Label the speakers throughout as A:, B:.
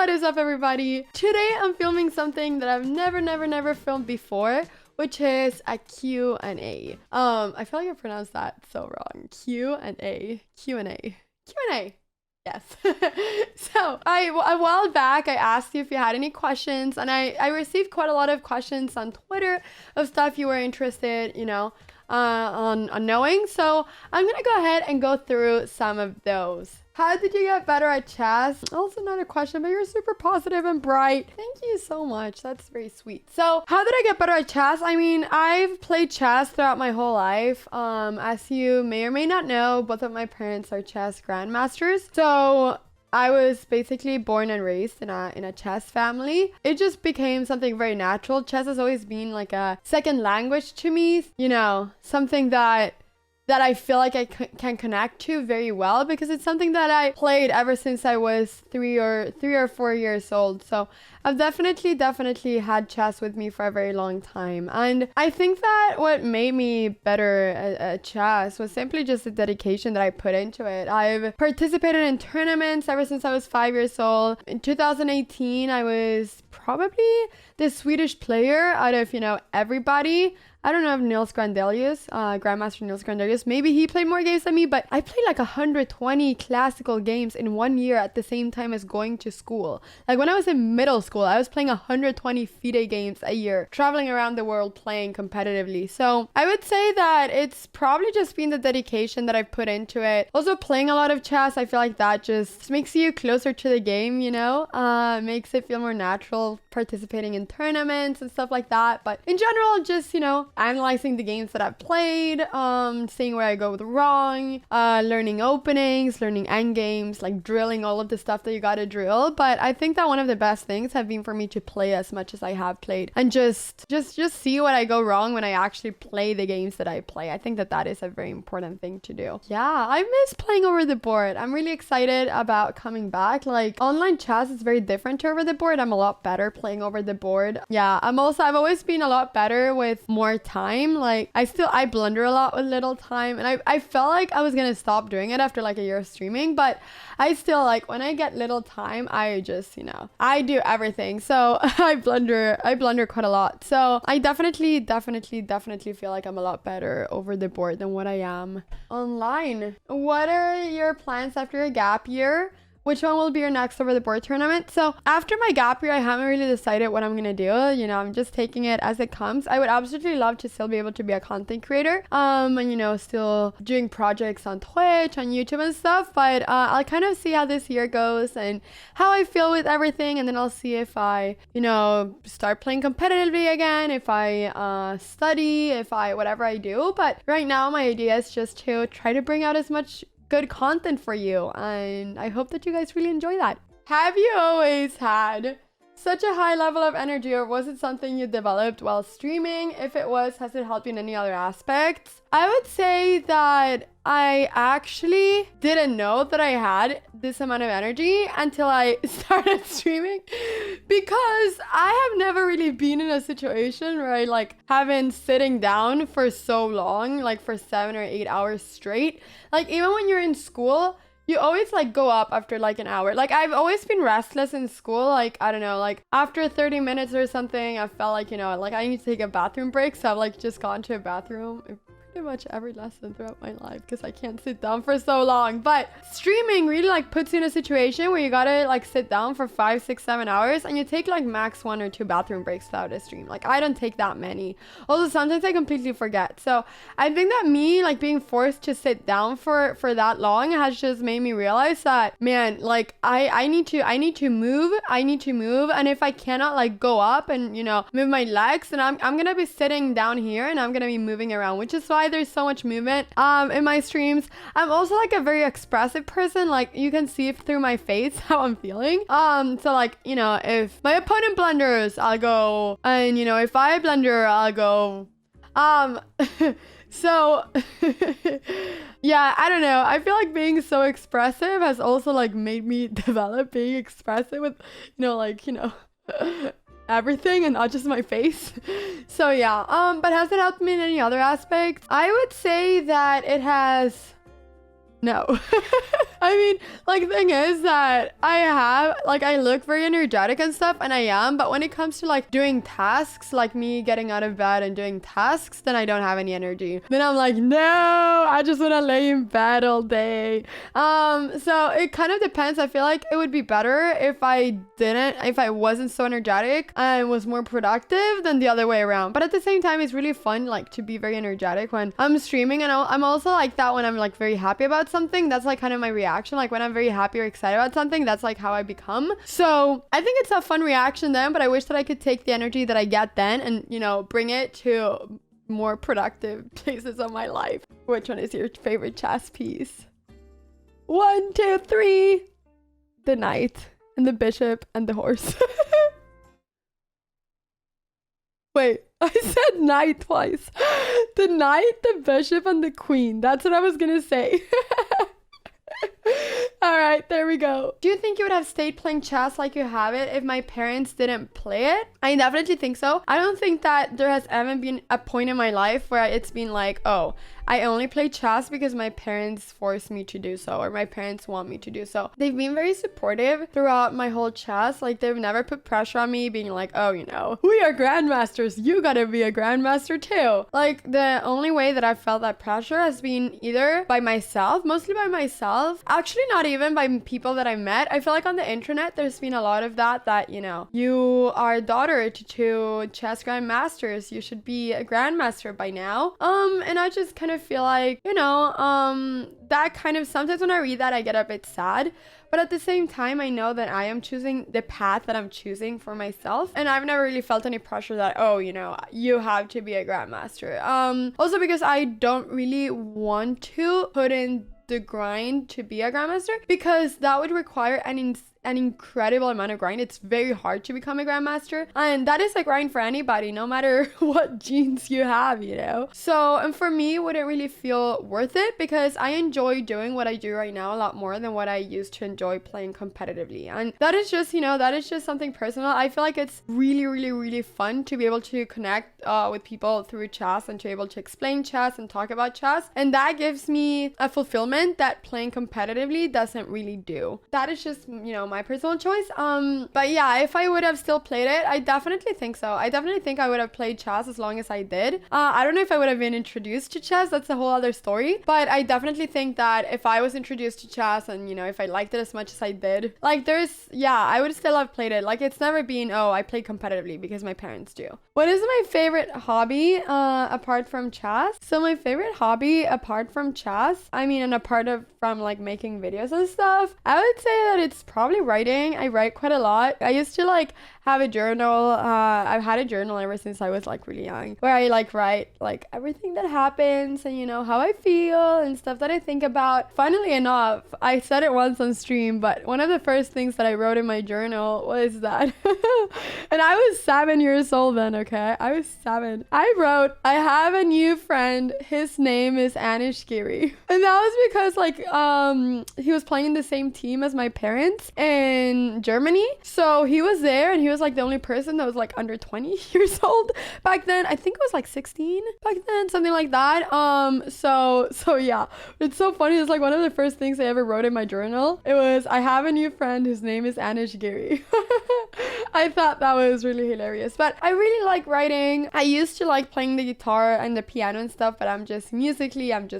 A: What is up, everybody? Today I'm filming something that I've never filmed before, which is a Q&A. I feel like I pronounced that so wrong. Q&A. Yes. So a while back I asked you if you had any questions, and I received quite a lot of questions on Twitter of stuff you were interested, on knowing. So I'm gonna go ahead and go through some of those. How did you get better at chess? Also not a question, but you're super positive and bright. Thank you so much. That's very sweet. So how did I get better at chess? I mean, I've played chess throughout my whole life. As you may or may not know, both of my parents are chess grandmasters. So I was basically born and raised in a chess family. It just became something very natural. Chess has always been like a second language to me, something that I feel like I can connect to very well, because it's something that I played ever since I was three or 4 years old. So I've definitely had chess with me for a very long time. And I think that what made me better at chess was simply just the dedication that I put into it. I've participated in tournaments ever since I was 5 years old. In 2018, I was probably the Swedish player out of, everybody. I don't know if Grandmaster Niels Grandelius, maybe he played more games than me, but I played like 120 classical games in 1 year at the same time as going to school. Like when I was in middle school, I was playing 120 FIDE games a year, traveling around the world playing competitively. So I would say that it's probably just been the dedication that I've put into it. Also playing a lot of chess, I feel like that just makes you closer to the game, makes it feel more natural participating in tournaments and stuff like that. But in general, just, analyzing the games that I've played, seeing where I go wrong, learning openings, learning end games, like drilling all of the stuff that you gotta drill. But I think that one of the best things have been for me to play as much as I have played and just see what I go wrong when I actually play the games that I play. I think that is a very important thing to do. Yeah, I miss playing over the board. I'm really excited about coming back. Like online chess is very different to over the board. I'm a lot better playing over the board. Yeah, I've always been a lot better with more time. Like I blunder a lot with little time, and I felt like I was gonna stop doing it after like a year of streaming, but I still, like, when I get little time, I just I do everything. So I blunder quite a lot. So I definitely feel like I'm a lot better over the board than what I am online. What are your plans after a gap year? Which one will be your next over the board tournament? So after my gap year, I haven't really decided what I'm going to do. I'm just taking it as it comes. I would absolutely love to still be able to be a content creator. And, still doing projects on Twitch, on YouTube and stuff. But I'll kind of see how this year goes and how I feel with everything. And then I'll see if I, start playing competitively again, if I study, whatever I do. But right now, my idea is just to try to bring out as much good content for you, and I hope that you guys really enjoy that. Have you always had such a high level of energy, or was it something you developed while streaming? If it was, has it helped you in any other aspects? I would say that I actually didn't know that I had this amount of energy until I started streaming, because I have never really been in a situation where I haven't sitting down for so long, like for 7 or 8 hours straight. Like even when you're in school, you always go up after an hour. Like I've always been restless in school. Like, I don't know, after 30 minutes or something, I felt like, I need to take a bathroom break. So I've just gone to a bathroom pretty much every lesson throughout my life because I can't sit down for so long. But streaming really puts you in a situation where you gotta sit down for 5, 6, 7 hours, and you take max 1 or 2 bathroom breaks without a stream. I don't take that many. Also, sometimes I completely forget. So I think that me being forced to sit down for that long has just made me realize that, man, I need to move. And if I cannot go up and move my legs, then I'm gonna be sitting down here and I'm gonna be moving around, which is why there's so much movement in my streams. I'm also a very expressive person. You can see through my face how I'm feeling. So if my opponent blunders, I'll go, and if I blunder, I'll go. So yeah, I don't know. I feel like being so expressive has also made me develop being expressive with everything and not just my face. So yeah, but has it helped me in any other aspects? I would say that it has no. I mean, like, the thing is that I look very energetic and stuff, and I am, but when it comes to like doing tasks, like me getting out of bed and doing tasks, then I don't have any energy. Then I'm like, no, I just want to lay in bed all day. So it kind of depends. I feel like it would be better if I wasn't so energetic and was more productive than the other way around. But at the same time, it's really fun, like, to be very energetic when I'm streaming, and I'm also like that when I'm like very happy about something. That's like kind of my reaction. Like when I'm very happy or excited about something, that's like how I become. So I think it's a fun reaction then, but I wish that I could take the energy that I get then and, you know, bring it to more productive places of my life. Which one is your favorite chess piece? 1, 2, 3. The knight and the bishop and the horse. Wait, I said knight twice. The knight, the bishop, and the queen. That's what I was gonna say. All right, there we go. Do you think you would have stayed playing chess like you have it if my parents didn't play it? I definitely think so. I don't think that there has ever been a point in my life where it's been like, oh, I only play chess because my parents force me to do so, or my parents want me to do so. They've been very supportive throughout my whole chess. Like, they've never put pressure on me, being like, oh, you know, we are grandmasters, you gotta be a grandmaster too. Like, the only way that I felt that pressure has been either by myself, mostly by myself, actually not even by people that I met. I feel like on the internet there's been a lot of that, you know, you are a daughter to 2 chess grandmasters, you should be a grandmaster by now. And I just kind of feel like, you know, that kind of, sometimes when I read that I get a bit sad, but at the same time I know that I am choosing the path that I'm choosing for myself, and I've never really felt any pressure that, oh, you know, you have to be a grandmaster. Also because I don't really want to put in the grind to be a grandmaster, because that would require an incredible amount of grind. It's very hard to become a grandmaster, and that is a grind for anybody, no matter what genes you have, you know. So, and for me, it wouldn't really feel worth it, because I enjoy doing what I do right now a lot more than what I used to enjoy playing competitively. And that is just, you know, that is just something personal. I feel like it's really, really, really fun to be able to connect with people through chess, and to be able to explain chess and talk about chess, and that gives me a fulfillment that playing competitively doesn't really do. That is just, you know, my personal choice. But yeah, if I would have still played it, I definitely think so. I definitely think I would have played chess as long as I did. I don't know if I would have been introduced to chess, that's a whole other story, but I definitely think that if I was introduced to chess, and, you know, if I liked it as much as I did, like, I would still have played it. Like, it's never been, oh, I play competitively because my parents do. What is my favorite hobby apart from chess? So my favorite hobby apart from chess, I mean, and from like making videos and stuff, I would say that it's probably writing. I write quite a lot. I used to like have a journal. I've had a journal ever since I was like really young, where I like write like everything that happens, and, you know, how I feel and stuff that I think about. Funnily enough, I said it once on stream, but one of the first things that I wrote in my journal was that and I was 7 years old then, okay? I was 7. I wrote, I have a new friend, his name is Anish Giri. And that was because like he was playing in the same team as my parents in Germany. So he was there, and he was like the only person that was like under 20 years old back then. I think it was like 16 back then, something like that. So yeah, it's so funny. It's like one of the first things I ever wrote in my journal. It was, I have a new friend, his name is Anish Giri. I thought that was really hilarious, but I really like writing. I used to like playing the guitar and the piano and stuff, but I'm just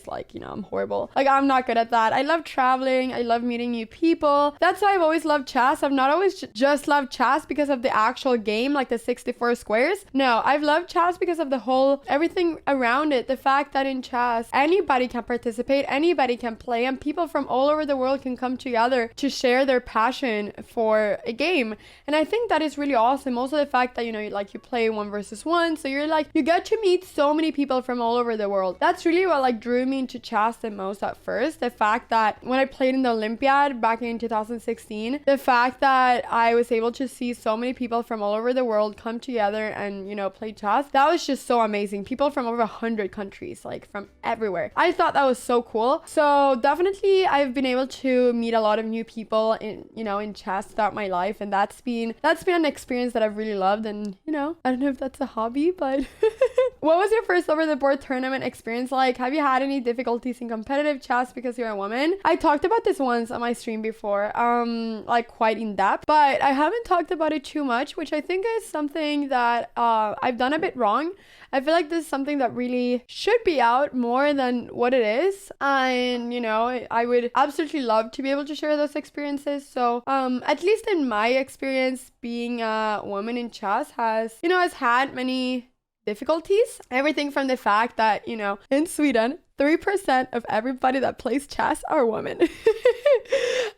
A: like, you know, I'm horrible. Like, I'm not good at that. I love traveling. I love meeting new people. That's why I've always loved chess. I've not always just loved chess because of the actual game, like the 64 squares. No, I've loved chess because of the whole, everything around it. The fact that in chess, anybody can participate, anybody can play, and people from all over the world can come together to share their passion for a game. And I think that is really awesome. Also the fact that, you know, you play 1 versus 1, so you're like, you get to meet so many people from all over the world. That's really what like drew me into chess the most at first. The fact that when I played in the Olympiad back in 2016, the fact that I was able to see so many people from all over the world come together and, you know, play chess, that was just so amazing. People from over 100 countries, like from everywhere. I thought that was so cool. So definitely I've been able to meet a lot of new people in, you know, in chess throughout my life, and that's been an experience that I've really loved. And, you know, I don't know if that's a hobby, but what was your first over the board tournament experience like? Have you had any difficulties in competitive chess because you're a woman? I talked about this once on my stream before, like quite in depth, but I haven't talked about it too much, which I think is something that I've done a bit wrong. I feel like this is something that really should be out more than what it is. And, you know, I would absolutely love to be able to share those experiences. So, at least in my experience, being a woman in chess has had many difficulties. Everything from the fact that, you know, in Sweden, 3% of everybody that plays chess are women.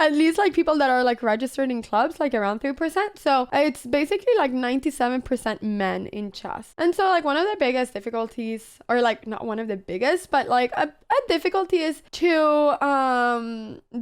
A: At least like people that are like registered in clubs, like around 3%. So it's basically like 97% men in chess. And so like one of the biggest difficulties, or like not one of the biggest, but like a difficulty is to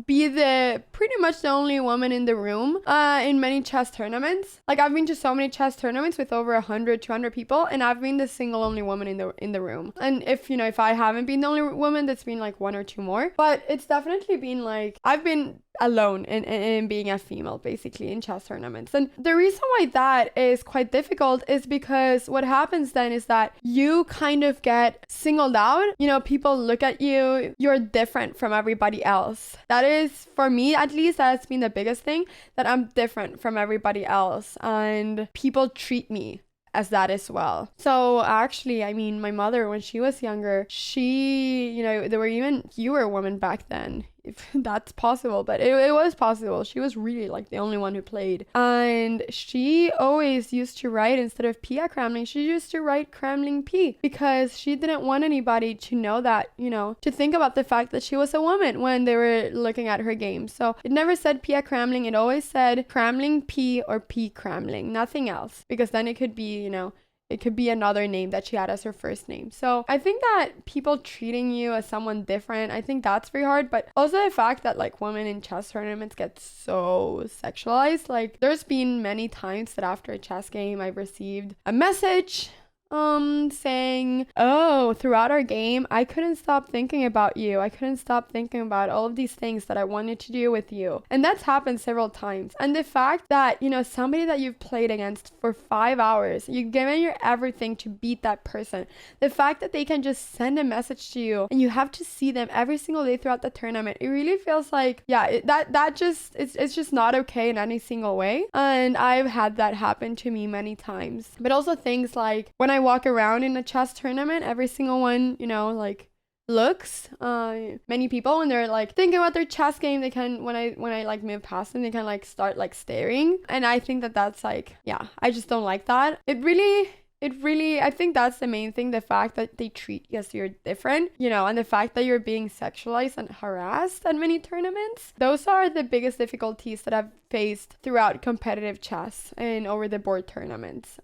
A: be the pretty much the only woman in the room in many chess tournaments. Like I've been to so many chess tournaments with over 100, 200 people, and I've been the single only woman in the room. And if I haven't been the only woman, that's been like one or two more, but it's definitely been like I've been alone in being a female basically in chess tournaments. And the reason why that is quite difficult is because what happens then is that you kind of get singled out. You know, people look at you, you're different from everybody else. That is, for me at least, that's been the biggest thing, that I'm different from everybody else, and people treat me as that as well. So actually, I mean, my mother, when she was younger, she, there were even fewer women back then, if that's possible, but it was possible. She was really like the only one who played. And she always used to write, instead of Pia Cramling, she used to write Cramling P, because she didn't want anybody to know that, to think about the fact that she was a woman when they were looking at her game. So it never said Pia Cramling, it always said Cramling P or P Cramling, nothing else, because then it could be, it could be another name that she had as her first name. So I think that people treating you as someone different, I think that's very hard. But also the fact that like women in chess tournaments get so sexualized. Like there's been many times that after a chess game I've received a message saying, oh, throughout our game, I couldn't stop thinking about you. I couldn't stop thinking about all of these things that I wanted to do with you. And that's happened several times. And the fact that, somebody that you've played against for 5 hours, you've given your everything to beat that person. The fact that they can just send a message to you and you have to see them every single day throughout the tournament, it really feels like, it's just not okay in any single way. And I've had that happen to me many times. But also things like when I walk around in a chess tournament, every single one, looks, many people, when they're like thinking about their chess game, they can, when I like move past them, they can like start like staring. And I think that that's like, I just don't like that. It really, I think that's the main thing, the fact that they treat you as you're different, and the fact that you're being sexualized and harassed at many tournaments. Those are the biggest difficulties that I've faced throughout competitive chess and over the board tournaments.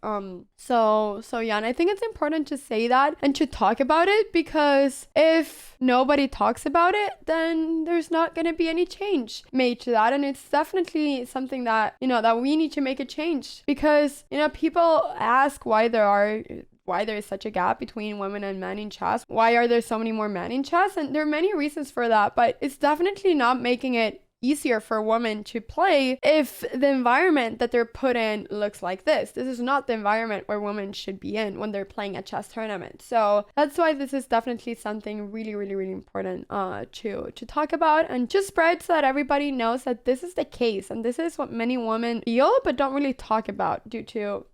A: So and I think it's important to say that and to talk about it, because if nobody talks about it, then there's not going to be any change made to that. And it's definitely something that, that we need to make a change, because, people ask why there is such a gap between women and men in chess. Why are there so many more men in chess? And there are many reasons for that, but it's definitely not making it easier for women to play if the environment that they're put in looks like this. This is not the environment where women should be in when they're playing a chess tournament. So that's why this is definitely something really, really, really important to talk about and just spread, so that everybody knows that this is the case and this is what many women feel but don't really talk about due to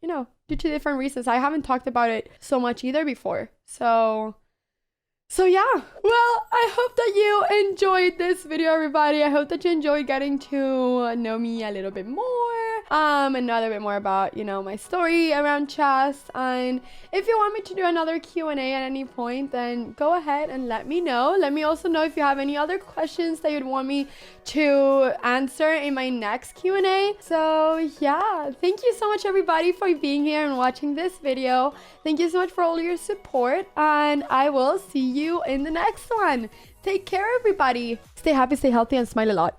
A: different reasons. I haven't talked about it so much either before. So yeah, well, I hope that you enjoyed this video, everybody. I hope that you enjoyed getting to know me a little bit more, and know a little bit more about, my story around chess. And if you want me to do another Q&A at any point, then go ahead and let me know. Let me also know if you have any other questions that you'd want me to answer in my next Q&A. So yeah, thank you so much, everybody, for being here and watching this video. Thank you so much for all your support, and I will see you in the next one. Take care, everybody. Stay happy, stay healthy, and smile a lot.